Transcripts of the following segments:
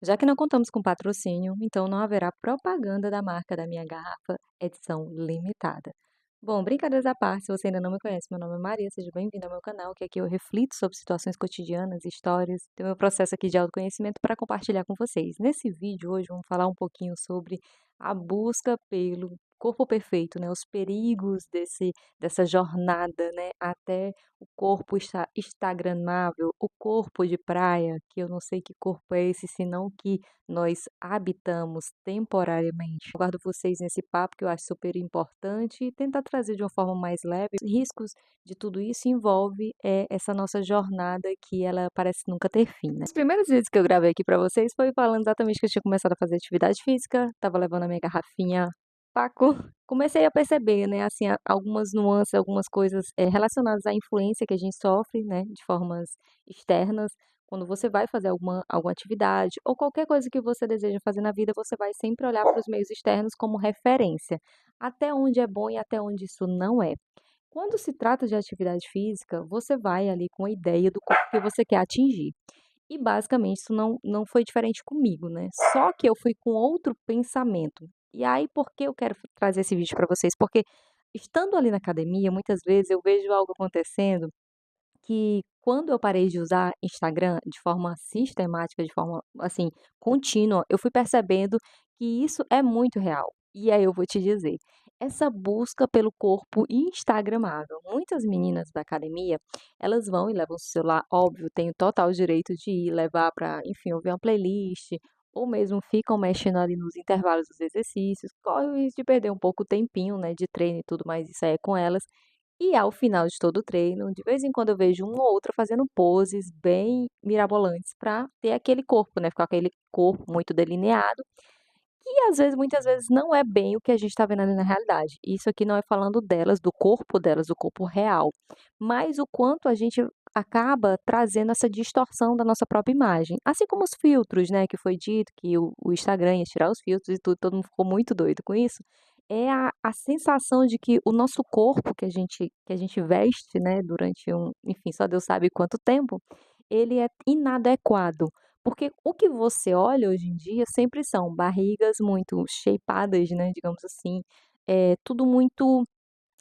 Já que não contamos com patrocínio, então não haverá propaganda da marca da minha garrafa edição limitada. Bom, brincadeiras à parte, se você ainda não me conhece, meu nome é Maria, seja bem-vindo ao meu canal, que aqui eu reflito sobre situações cotidianas, histórias, tenho meu processo aqui de autoconhecimento para compartilhar com vocês. Nesse vídeo hoje vamos falar um pouquinho sobre a busca pelo corpo perfeito, né? Os perigos dessa jornada, né? Até o corpo instagramável, o corpo de praia, que eu não sei que corpo é esse, senão que nós habitamos temporariamente. Aguardo vocês nesse papo que eu acho super importante e tentar trazer de uma forma mais leve. Os riscos de tudo isso envolve essa nossa jornada que ela parece nunca ter fim, né? Os primeiros vídeos que eu gravei aqui para vocês foi falando exatamente que eu tinha começado a fazer atividade física, estava levando a minha garrafinha Paco. Comecei a perceber, né, assim, algumas nuances, algumas coisas, relacionadas à influência que a gente sofre, né, de formas externas. Quando você vai fazer alguma atividade ou qualquer coisa que você deseja fazer na vida, você vai sempre olhar para os meios externos como referência, até onde é bom e até onde isso não é. Quando se trata de atividade física, você vai ali com a ideia do corpo que você quer atingir. E basicamente isso não foi diferente comigo, né, só que eu fui com outro pensamento. E aí por que eu quero trazer esse vídeo para vocês? Porque estando ali na academia, muitas vezes eu vejo algo acontecendo que quando eu parei de usar Instagram de forma sistemática, de forma, assim, contínua, eu fui percebendo que isso é muito real. E aí eu vou te dizer, essa busca pelo corpo instagramável. Muitas meninas da academia, elas vão e levam o celular, óbvio, tem o total direito de ir levar para, enfim, ouvir uma playlist, ou mesmo ficam mexendo ali nos intervalos dos exercícios, corre o risco de perder um pouco o tempinho, né, de treino e tudo mais, isso aí é com elas. E ao final de todo o treino, de vez em quando eu vejo uma ou outra fazendo poses bem mirabolantes para ter aquele corpo, né, ficar aquele corpo muito delineado, que às vezes muitas vezes não é bem o que a gente está vendo ali na realidade. Isso aqui não é falando delas, do corpo real, mas o quanto a gente acaba trazendo essa distorção da nossa própria imagem. Assim como os filtros, né, que foi dito que o Instagram ia tirar os filtros e tudo, todo mundo ficou muito doido com isso. É a sensação de que o nosso corpo que a gente veste, né, durante enfim, só Deus sabe quanto tempo, ele é inadequado. Porque o que você olha hoje em dia sempre são barrigas muito shapeadas, né, digamos assim, tudo muito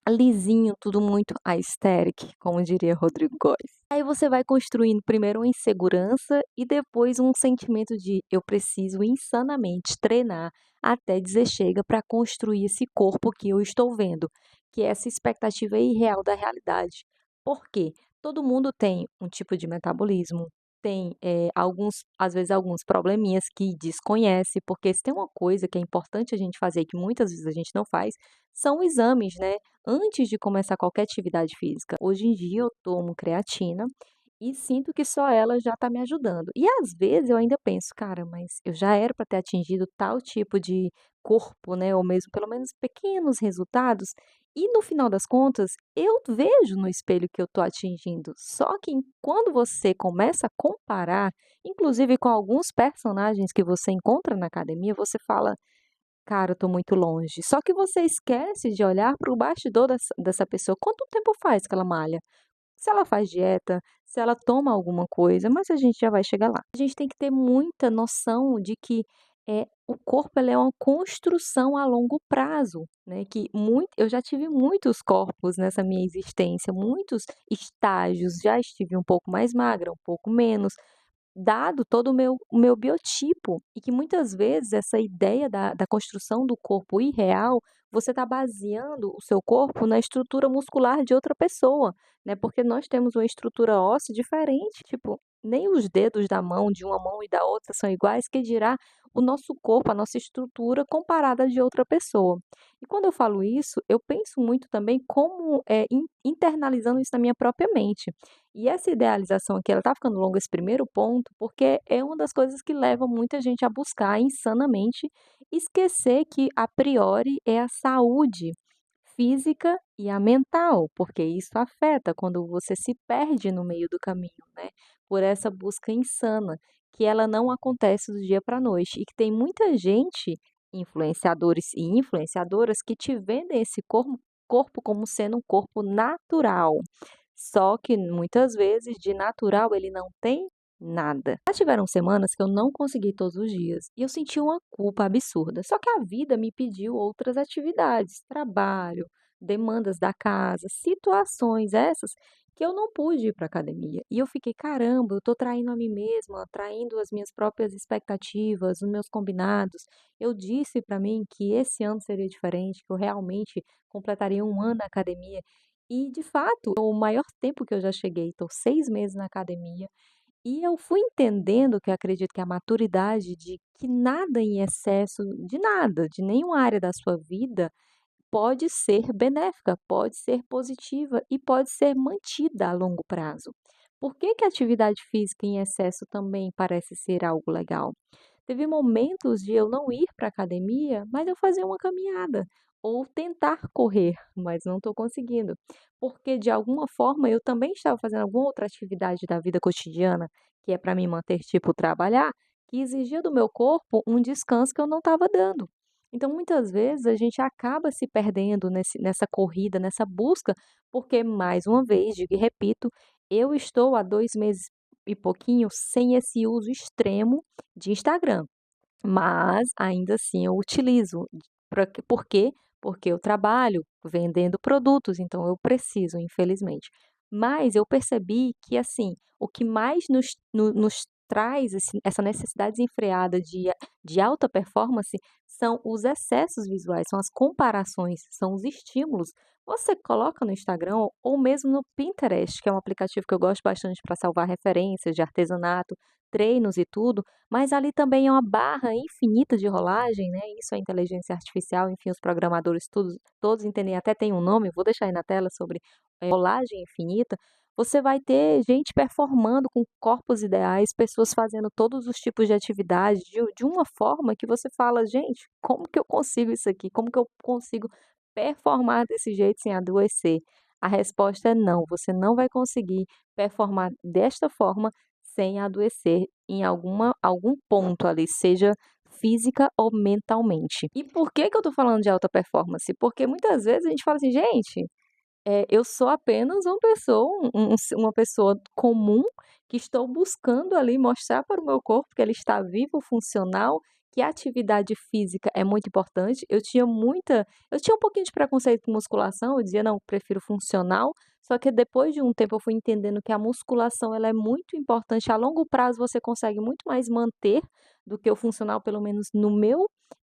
lisinho, tudo muito aesthetic, como diria Rodrigo Góes. Aí você vai construindo primeiro uma insegurança e depois um sentimento de eu preciso insanamente treinar até dizer chega para construir esse corpo que eu estou vendo, que é essa expectativa irreal da realidade. Por quê? Todo mundo tem um tipo de metabolismo, tem, alguns às vezes alguns probleminhas que desconhece, porque se tem uma coisa que é importante a gente fazer e que muitas vezes a gente não faz, são exames, né, antes de começar qualquer atividade física. Hoje em dia eu tomo creatina e sinto que só ela já está me ajudando. E às vezes eu ainda penso: "Cara, mas eu já era para ter atingido tal tipo de corpo, né, ou mesmo pelo menos pequenos resultados", e no final das contas, eu vejo no espelho que eu estou atingindo. Só que quando você começa a comparar, inclusive com alguns personagens que você encontra na academia, você fala: "Cara, eu tô muito longe". Só que você esquece de olhar para o bastidor dessa pessoa. Quanto tempo faz que ela malha? Se ela faz dieta, se ela toma alguma coisa, mas a gente já vai chegar lá. A gente tem que ter muita noção de que, o corpo ele é uma construção a longo prazo, né, que eu já tive muitos corpos nessa minha existência, muitos estágios, já estive um pouco mais magra, um pouco menos, dado todo o meu biotipo, e que muitas vezes essa ideia da construção do corpo irreal, você está baseando o seu corpo na estrutura muscular de outra pessoa, né, porque nós temos uma estrutura óssea diferente, tipo, nem os dedos da mão, de uma mão e da outra são iguais, que dirá o nosso corpo, a nossa estrutura comparada à de outra pessoa. E quando eu falo isso, eu penso muito também como, internalizando isso na minha própria mente. E essa idealização aqui, ela tá ficando longa, esse primeiro ponto, porque é uma das coisas que leva muita gente a buscar insanamente esquecer que, a priori, é a saúde física e a mental, porque isso afeta quando você se perde no meio do caminho, né, por essa busca insana, que ela não acontece do dia para a noite e que tem muita gente, influenciadores e influenciadoras, que te vendem esse corpo como sendo um corpo natural. Só que muitas vezes de natural ele não tem nada. Já tiveram semanas que eu não consegui todos os dias e eu senti uma culpa absurda. Só que a vida me pediu outras atividades, trabalho, demandas da casa, situações essas que eu não pude ir para academia. E eu fiquei, caramba, eu tô traindo a mim mesma, traindo as minhas próprias expectativas, os meus combinados. Eu disse para mim que esse ano seria diferente, que eu realmente completaria um ano na academia. E, de fato, o maior tempo que eu já cheguei, estou 6 meses na academia, e eu fui entendendo que eu acredito que a maturidade de que nada em excesso, de nada, de nenhuma área da sua vida, pode ser benéfica, pode ser positiva e pode ser mantida a longo prazo. Por que que a atividade física em excesso também parece ser algo legal? Teve momentos de eu não ir para academia, mas eu fazer uma caminhada ou tentar correr, mas não estou conseguindo, porque de alguma forma eu também estava fazendo alguma outra atividade da vida cotidiana, que é para me manter, tipo trabalhar, que exigia do meu corpo um descanso que eu não estava dando. Então, muitas vezes a gente acaba se perdendo nessa corrida, nessa busca, porque mais uma vez, digo e repito, eu estou há 2 meses e pouquinho sem esse uso extremo de Instagram, mas ainda assim eu utilizo. Por quê? Porque eu trabalho vendendo produtos, então eu preciso, infelizmente. Mas eu percebi que, assim, o que mais nos traz essa necessidade desenfreada de alta performance são os excessos visuais, são as comparações, são os estímulos. Você coloca no Instagram ou mesmo no Pinterest, que é um aplicativo que eu gosto bastante para salvar referências de artesanato, treinos e tudo, mas ali também é uma barra infinita de rolagem, né, isso é inteligência artificial, enfim, os programadores todos entendem, até tem um nome, vou deixar aí na tela sobre, rolagem infinita. Você vai ter gente performando com corpos ideais, pessoas fazendo todos os tipos de atividade de uma forma que você fala: "Gente, como que eu consigo isso aqui? Como que eu consigo performar desse jeito sem adoecer?". A resposta é não, você não vai conseguir performar desta forma sem adoecer em algum ponto ali, seja física ou mentalmente. E por que que eu tô falando de alta performance? Porque muitas vezes a gente fala assim: "Gente, eu sou apenas uma pessoa comum que estou buscando ali mostrar para o meu corpo que ele está vivo, funcional, que a atividade física é muito importante". Eu tinha um pouquinho de preconceito com musculação, eu dizia: "Não, prefiro funcional", só que depois de um tempo eu fui entendendo que a musculação ela é muito importante, a longo prazo você consegue muito mais manter do que o funcional, pelo menos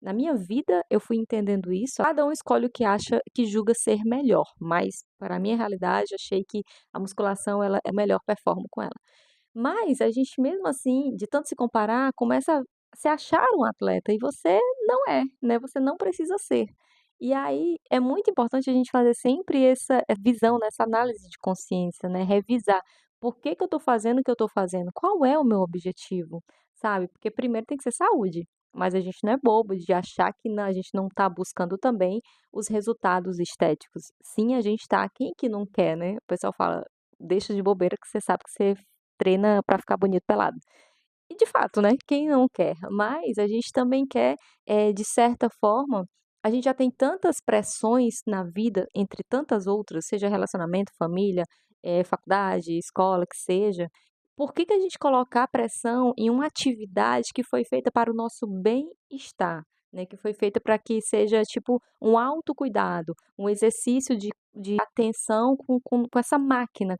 na minha vida, eu fui entendendo isso. Cada um escolhe o que acha, que julga ser melhor, mas para a minha realidade, achei que a musculação ela é melhor, performo com ela. Mas a gente mesmo assim, de tanto se comparar, começa a se achar um atleta e você não é, né, você não precisa ser. E aí é muito importante a gente fazer sempre essa visão, né, essa análise de consciência, né, revisar. Por que que eu estou fazendo o que eu estou fazendo? Qual é o meu objetivo? Sabe, porque primeiro tem que ser saúde, mas a gente não é bobo de achar que a gente não está buscando também os resultados estéticos. Sim, a gente está, quem que não quer, né? O pessoal fala: "Deixa de bobeira que você sabe que você treina para ficar bonito pelado". E de fato, né, quem não quer? Mas a gente também quer, de certa forma, a gente já tem tantas pressões na vida, entre tantas outras, seja relacionamento, família, faculdade, escola, que seja. Por que que a gente colocar pressão em uma atividade que foi feita para o nosso bem-estar, né, que foi feita para que seja tipo um autocuidado, um exercício de atenção com essa máquina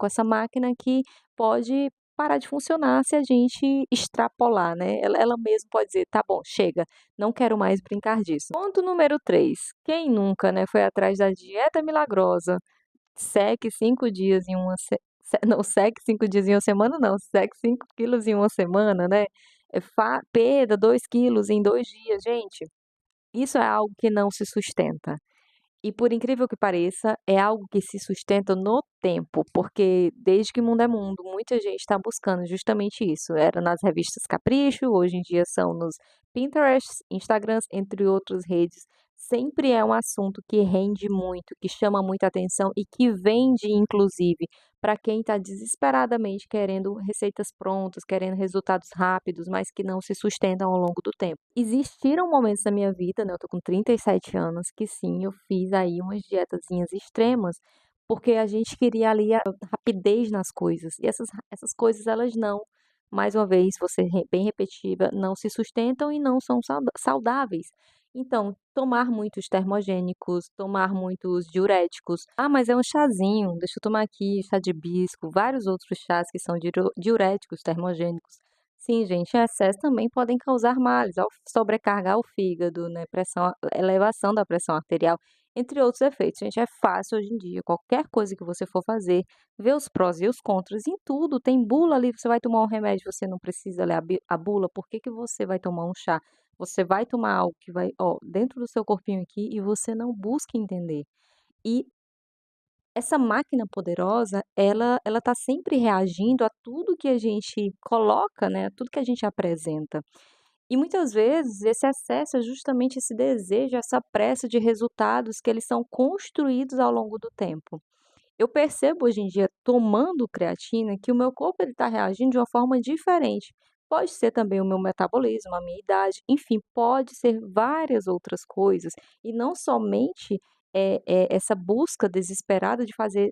que pode parar de funcionar se a gente extrapolar, né. Ela mesmo pode dizer: "Tá bom, chega, não quero mais brincar disso". Ponto número 3, quem nunca, né, foi atrás da dieta milagrosa, seque 5 dias em uma se não, seque 5 dias em uma semana não, seque 5 quilos em uma semana, né, fa perda 2 quilos em 2 dias, gente, isso é algo que não se sustenta. E por incrível que pareça, é algo que se sustenta no tempo, porque desde que mundo é mundo, muita gente está buscando justamente isso. Era nas revistas Capricho, hoje em dia são nos Pinterest, Instagrams, entre outras redes. Sempre é um assunto que rende muito, que chama muita atenção e que vende, inclusive, para quem está desesperadamente querendo receitas prontas, querendo resultados rápidos, mas que não se sustentam ao longo do tempo. Existiram momentos na minha vida, né, eu tô com 37 anos, que sim, eu fiz aí umas dietazinhas extremas, porque a gente queria ali a rapidez nas coisas, e essas coisas elas não mais uma vez, vou ser bem repetitiva, não se sustentam e não são saudáveis. Então, tomar muitos termogênicos, tomar muitos diuréticos. Ah, mas é um chazinho, deixa eu tomar aqui chá de hibisco, vários outros chás que são diuréticos, termogênicos. Sim, gente, em excesso também podem causar males, ao sobrecargar o fígado, né, elevação da pressão arterial, entre outros efeitos. Gente, é fácil hoje em dia, qualquer coisa que você for fazer, ver os prós e os contras em tudo. Tem bula ali, você vai tomar um remédio, você não precisa ler a bula, por que que você vai tomar um chá? Você vai tomar algo que vai, ó, dentro do seu corpinho aqui e você não busca entender. E essa máquina poderosa, ela tá sempre reagindo a tudo que a gente coloca, né, a tudo que a gente apresenta. E muitas vezes esse excesso é justamente esse desejo, essa pressa de resultados que eles são construídos ao longo do tempo. Eu percebo hoje em dia, tomando creatina, que o meu corpo ele está reagindo de uma forma diferente. Pode ser também o meu metabolismo, a minha idade, enfim, pode ser várias outras coisas. E não somente essa busca desesperada de fazer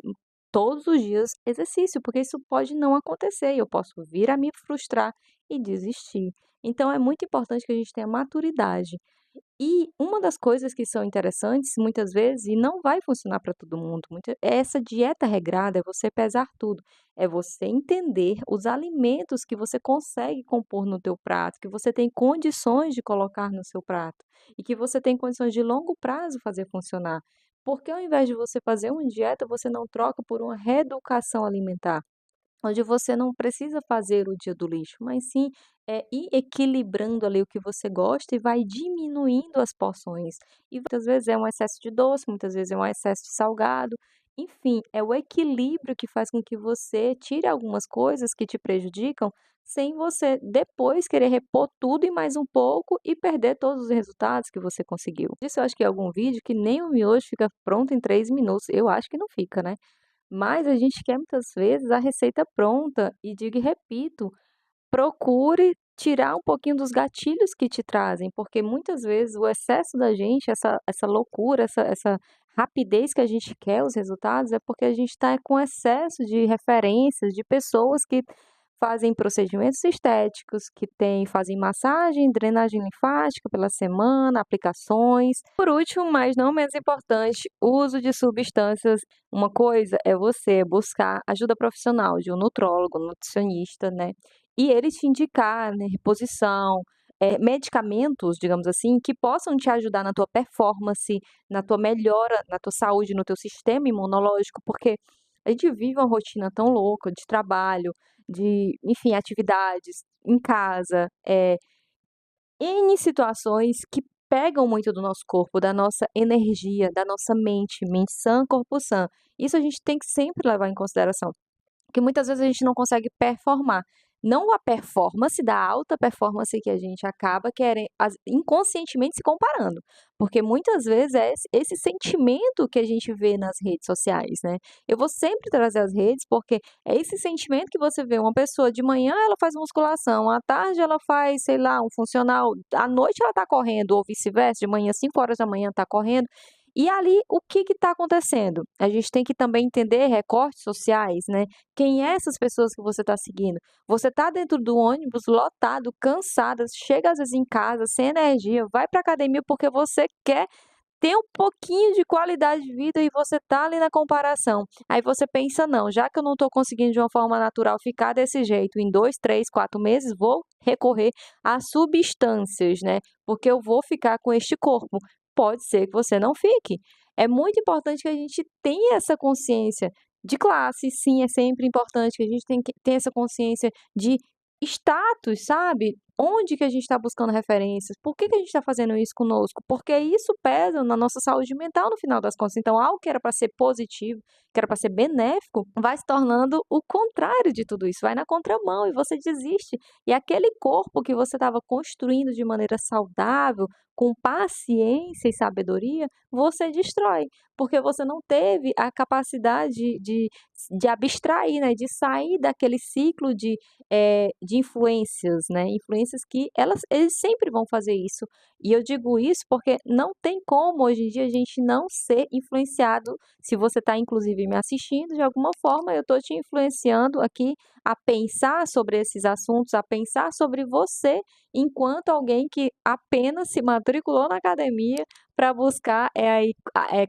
todos os dias exercício, porque isso pode não acontecer. E eu posso vir a me frustrar e desistir. Então é muito importante que a gente tenha maturidade e uma das coisas que são interessantes, muitas vezes, e não vai funcionar para todo mundo, é essa dieta regrada, é você pesar tudo, é você entender os alimentos que você consegue compor no teu prato, que você tem condições de colocar no seu prato e que você tem condições de longo prazo fazer funcionar. Porque ao invés de você fazer uma dieta, você não troca por uma reeducação alimentar. Onde você não precisa fazer o dia do lixo, mas sim, ir equilibrando ali o que você gosta e vai diminuindo as porções. E muitas vezes é um excesso de doce, muitas vezes é um excesso de salgado, enfim, é o equilíbrio que faz com que você tire algumas coisas que te prejudicam, sem você depois querer repor tudo e mais um pouco e perder todos os resultados que você conseguiu. Isso eu acho que é algum vídeo que nem o miojo fica pronto em 3 minutos, eu acho que não fica, né. Mas a gente quer muitas vezes a receita pronta e digo e repito, procure tirar um pouquinho dos gatilhos que te trazem, porque muitas vezes o excesso da gente, essa loucura, essa rapidez que a gente quer os resultados, é porque a gente está com excesso de referências de pessoas que fazem procedimentos estéticos, que fazem massagem, drenagem linfática pela semana, aplicações. Por último, mas não menos importante, o uso de substâncias. Uma coisa é você buscar ajuda profissional de um nutrólogo, um nutricionista, né? E ele te indicar, né, reposição, medicamentos, digamos assim, que possam te ajudar na tua performance, na tua melhora, na tua saúde, no teu sistema imunológico, porque a gente vive uma rotina tão louca de trabalho, de, enfim, atividades em casa, N situações que pegam muito do nosso corpo, da nossa energia, da nossa mente, mente sã, corpo sã. Isso a gente tem que sempre levar em consideração. Porque muitas vezes a gente não consegue performar. Não a performance da alta performance que a gente acaba querendo, inconscientemente se comparando. Porque muitas vezes é esse sentimento que a gente vê nas redes sociais, né? Eu vou sempre trazer as redes porque é esse sentimento que você vê uma pessoa de manhã ela faz musculação, à tarde ela faz, sei lá, um funcional, à noite ela tá correndo, ou vice-versa, de manhã, 5 horas da manhã tá correndo. E ali, o que está acontecendo? A gente tem que também entender recortes sociais, né? Quem é essas pessoas que você está seguindo? Você está dentro do ônibus lotado, cansada, chega às vezes em casa sem energia, vai para academia porque você quer ter um pouquinho de qualidade de vida e você tá ali na comparação. Aí você pensa: "Não, já que eu não estou conseguindo de uma forma natural ficar desse jeito em 2, 3, 4 meses, vou recorrer a substâncias, né, porque eu vou ficar com este corpo". Pode ser que você não fique. É muito importante que a gente tenha essa consciência de classe, sim, é sempre importante que a gente tem que ter essa consciência de status, sabe? Onde que a gente está buscando referências? Por que que a gente está fazendo isso conosco? Porque isso pesa na nossa saúde mental no final das contas. Então, algo que era para ser positivo, que era para ser benéfico, vai se tornando o contrário de tudo isso, vai na contramão e você desiste. E aquele corpo que você estava construindo de maneira saudável, com paciência e sabedoria, você destrói, porque você não teve a capacidade de de abstrair, né, de sair daquele ciclo de influências, né, influências que eles sempre vão fazer isso. E eu digo isso porque não tem como hoje em dia a gente não ser influenciado. Se você está inclusive me assistindo, de alguma forma eu estou te influenciando aqui a pensar sobre esses assuntos, a pensar sobre você enquanto alguém que apenas se matriculou na academia para buscar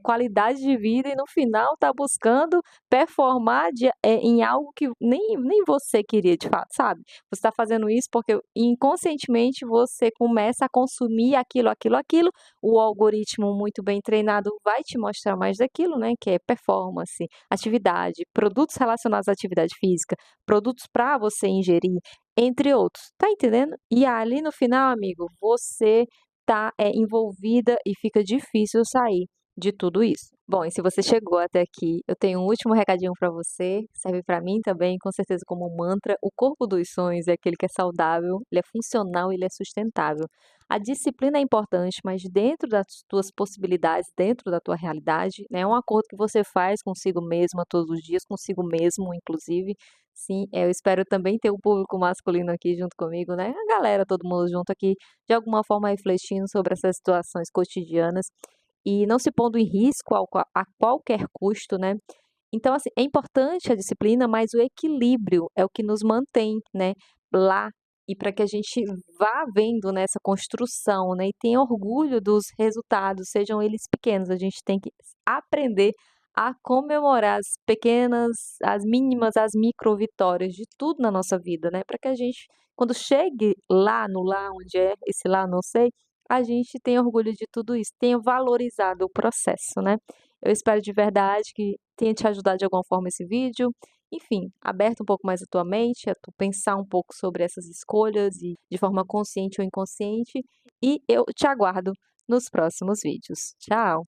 qualidade de vida e no final está buscando performar em algo que nem você queria de fato, sabe? Você está fazendo isso porque inconscientemente você começa a consumir aquilo, aquilo, aquilo. O algoritmo muito bem treinado vai te mostrar mais daquilo, né? Que é performance, atividade, produtos relacionados à atividade física, produtos para você ingerir, entre outros. Tá entendendo? E ali no final, amigo, você tá envolvida e fica difícil sair de tudo isso. Bom, e se você chegou até aqui, eu tenho um último recadinho para você, serve para mim também, com certeza como um mantra. O corpo dos sonhos é aquele que é saudável, ele é funcional, ele é sustentável. A disciplina é importante, mas dentro das tuas possibilidades, dentro da tua realidade, né, é um acordo que você faz consigo mesma todos os dias, consigo mesmo, inclusive. Sim, eu espero também ter o público masculino aqui junto comigo, né? A galera, todo mundo junto aqui, de alguma forma refletindo sobre essas situações cotidianas e não se pondo em risco a qualquer custo, né? Então, assim, é importante a disciplina, mas o equilíbrio é o que nos mantém, né, lá e para que a gente vá vendo nessa construção, né, e tenha orgulho dos resultados, sejam eles pequenos. A gente tem que aprender a comemorar as pequenas, as mínimas, as micro vitórias de tudo na nossa vida, né, para que a gente, quando chegue lá no lá, onde é esse lá, não sei, a gente tenha orgulho de tudo isso, tenha valorizado o processo, né. Eu espero de verdade que tenha te ajudado de alguma forma esse vídeo. Enfim, aberto um pouco mais a tua mente, a tu pensar um pouco sobre essas escolhas e de forma consciente ou inconsciente. E eu te aguardo nos próximos vídeos. Tchau!